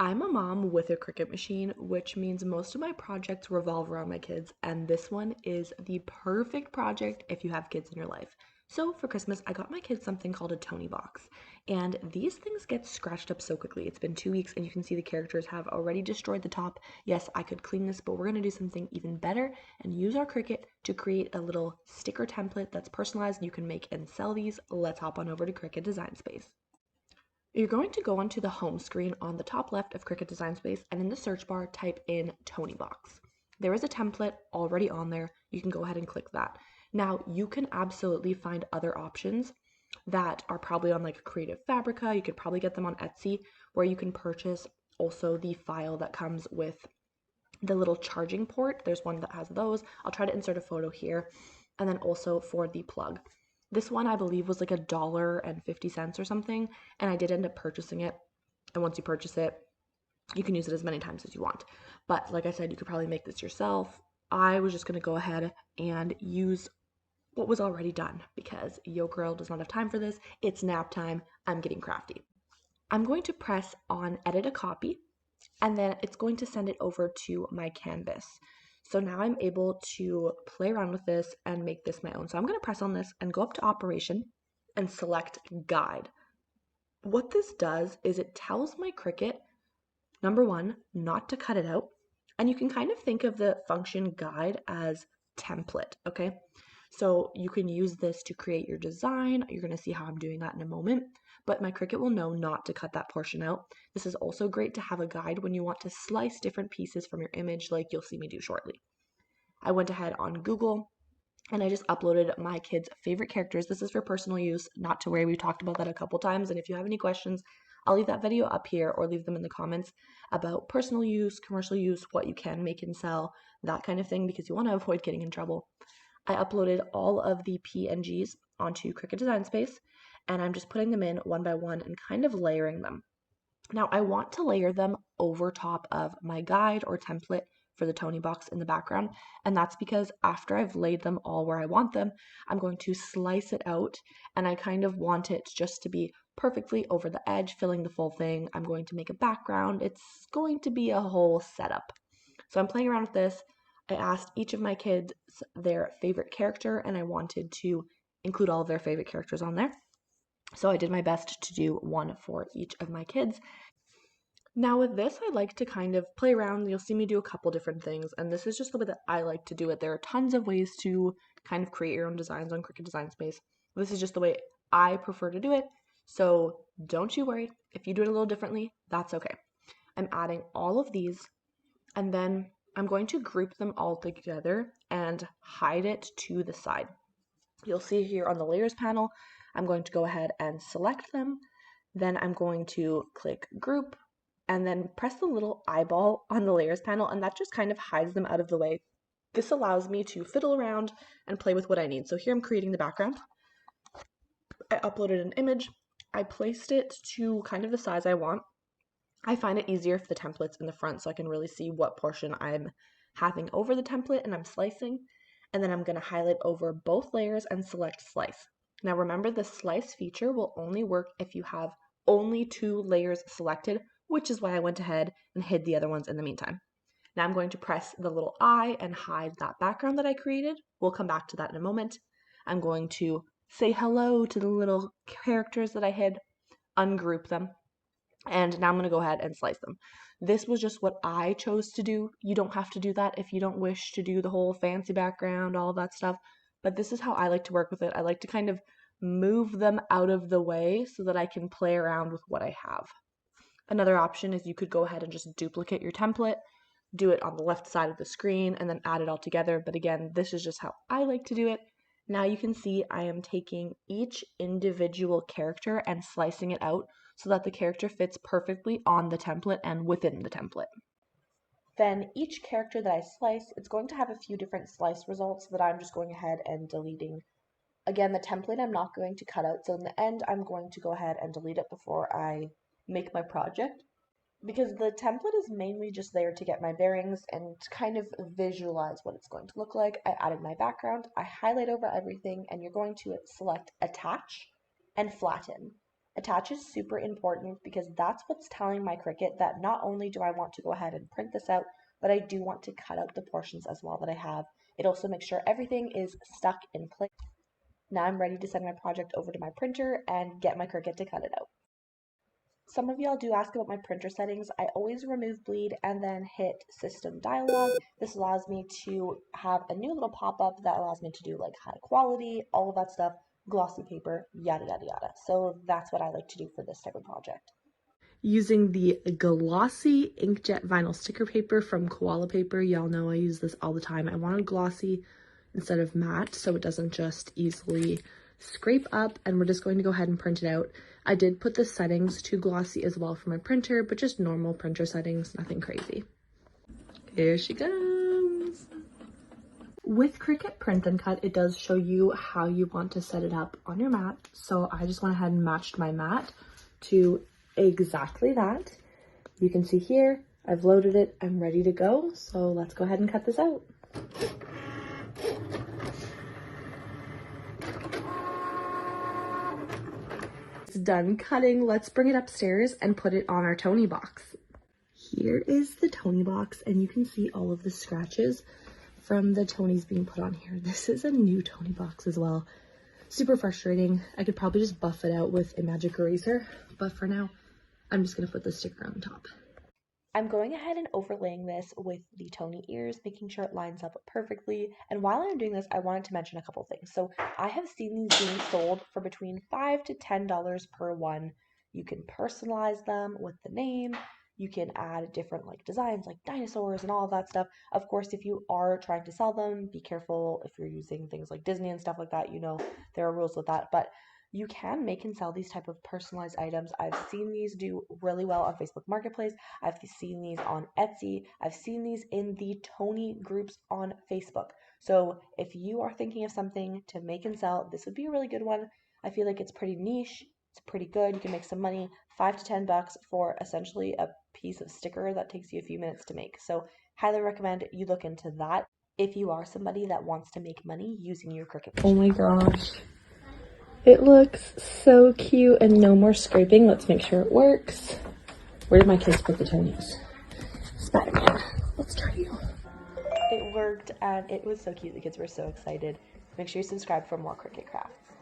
I'm a mom with a Cricut machine, which means most of my projects revolve around my kids, and this one is the perfect project if you have kids in your life. So for Christmas, I got my kids something called a Tonie Box, and these things get scratched up so quickly. It's been 2 weeks, and you can see the characters have already destroyed the top. Yes, I could clean this, but we're going to do something even better and use our Cricut to create a little sticker template that's personalized. You can make and sell these. Let's hop on over to Cricut Design Space. You're going to go onto the home screen on the top left of Cricut Design Space, and in the search bar, type in Tonie Box. There is a template already on there. You can go ahead and click that. Now, you can absolutely find other options that are probably on like Creative Fabrica. You could probably get them on Etsy, where you can purchase also the file that comes with the little charging port. There's one that has those. I'll try to insert a photo here. And then also for the plug. This one I believe was like $1.50 or something, and I did end up purchasing it. And once you purchase it, you can use it as many times as you want. But like I said, you could probably make this yourself. I was just going to go ahead and use what was already done because yo girl does not have time for this. It's nap time. I'm getting crafty. I'm going to press on edit a copy, and then it's going to send it over to my canvas. So now I'm able to play around with this and make this my own. So I'm going to press on this and go up to operation and select guide. What this does is it tells my Cricut, number one, not to cut it out. And you can kind of think of the function guide as template, okay? So you can use this to create your design. You're going to see how I'm doing that in a moment, but my Cricut will know not to cut that portion out. This is also great to have a guide when you want to slice different pieces from your image like you'll see me do shortly. I went ahead on Google and I just uploaded my kids' favorite characters. This is for personal use, not to worry. We've talked about that a couple times, and if you have any questions, I'll leave that video up here or leave them in the comments about personal use, commercial use, what you can make and sell, that kind of thing, because you want to avoid getting in trouble. I uploaded all of the PNGs onto Cricut Design Space, and I'm just putting them in one by one and kind of layering them. Now, I want to layer them over top of my guide or template for the Tonie box in the background, and that's because after I've laid them all where I want them, I'm going to slice it out, and I kind of want it just to be perfectly over the edge, filling the full thing. I'm going to make a background. It's going to be a whole setup. So I'm playing around with this. I asked each of my kids their favorite character, and I wanted to include all of their favorite characters on there. So I did my best to do one for each of my kids. Now with this, I like to kind of play around. You'll see me do a couple different things, and this is just the way that I like to do it. There are tons of ways to kind of create your own designs on Cricut Design Space. This is just the way I prefer to do it, so don't you worry. If you do it a little differently, that's okay. I'm adding all of these, and then I'm going to group them all together and hide it to the side. You'll see here on the layers panel, I'm going to go ahead and select them. Then I'm going to click group and then press the little eyeball on the layers panel, and that just kind of hides them out of the way. This allows me to fiddle around and play with what I need. So here I'm creating the background. I uploaded an image. I placed it to kind of the size I want. I find it easier if the template's in the front so I can really see what portion I'm having over the template and I'm slicing. And then I'm going to highlight over both layers and select slice. Now remember, the slice feature will only work if you have only 2 layers selected, which is why I went ahead and hid the other ones in the meantime. Now I'm going to press the little eye and hide that background that I created. We'll come back to that in a moment. I'm going to say hello to the little characters that I hid, ungroup them, and now I'm going to go ahead and slice them. This was just what I chose to do. You don't have to do that if you don't wish to do the whole fancy background, all of that stuff. But this is how I like to work with it. I like to kind of move them out of the way so that I can play around with what I have. Another option is you could go ahead and just duplicate your template, do it on the left side of the screen, and then add it all together. But again, this is just how I like to do it. Now you can see I am taking each individual character and slicing it out so that the character fits perfectly on the template and within the template. Then each character that I slice, it's going to have a few different slice results that I'm just going ahead and deleting. Again, the template I'm not going to cut out, so in the end I'm going to go ahead and delete it before I make my project, because the template is mainly just there to get my bearings and to kind of visualize what it's going to look like. I added my background, I highlight over everything, and you're going to select attach and flatten. Attach is super important because that's what's telling my Cricut that not only do I want to go ahead and print this out, but I do want to cut out the portions as well that I have. It also makes sure everything is stuck in place. Now I'm ready to send my project over to my printer and get my Cricut to cut it out. Some of y'all do ask about my printer settings. I always remove bleed and then hit system dialog. This allows me to have a new little pop-up that allows me to do like high quality, all of that stuff, glossy paper, yada yada yada. So that's what I like to do for this type of project. Using the glossy inkjet vinyl sticker paper from Koala Paper. Y'all know I use this all the time. I wanted glossy instead of matte so it doesn't just easily scrape up, and we're just going to go ahead and print it out. I did put the settings to glossy as well for my printer, but just normal printer settings, nothing crazy. Here she comes. With Cricut Print and Cut, it does show you how you want to set it up on your mat. So I just went ahead and matched my mat to exactly that. You can see here, I've loaded it, I'm ready to go. So let's go ahead and cut this out. It's done cutting. Let's bring it upstairs and put it on our Tonie box. Here is the Tonie box, and you can see all of the scratches from the Tonies being put on here. This is a new Tonie box as well. Super frustrating. I could probably just buff it out with a magic eraser, but for now, I'm just gonna put the sticker on top. I'm going ahead and overlaying this with the Tonie ears, making sure it lines up perfectly. And while I'm doing this, I wanted to mention a couple things. So I have seen these being sold for between $5 to $10 per one. You can personalize them with the name. You can add different like designs like dinosaurs and all of that stuff. Of course, if you are trying to sell them, be careful if you're using things like Disney and stuff like that. You know, there are rules with that. But you can make and sell these type of personalized items. I've seen these do really well on Facebook Marketplace. I've seen these on Etsy. I've seen these in the Tonie groups on Facebook. So if you are thinking of something to make and sell, this would be a really good one. I feel like it's pretty niche. It's pretty good. You can make some money, $5 to $10 for essentially a piece of sticker that takes you a few minutes to make. So highly recommend you look into that if you are somebody that wants to make money using your Cricut machine. Oh my gosh. It looks so cute and no more scraping. Let's make sure it works. Where did my kids put the Tonies? Spider-Man. Let's try you. It worked and it was so cute. The kids were so excited. Make sure you subscribe for more Cricut crafts.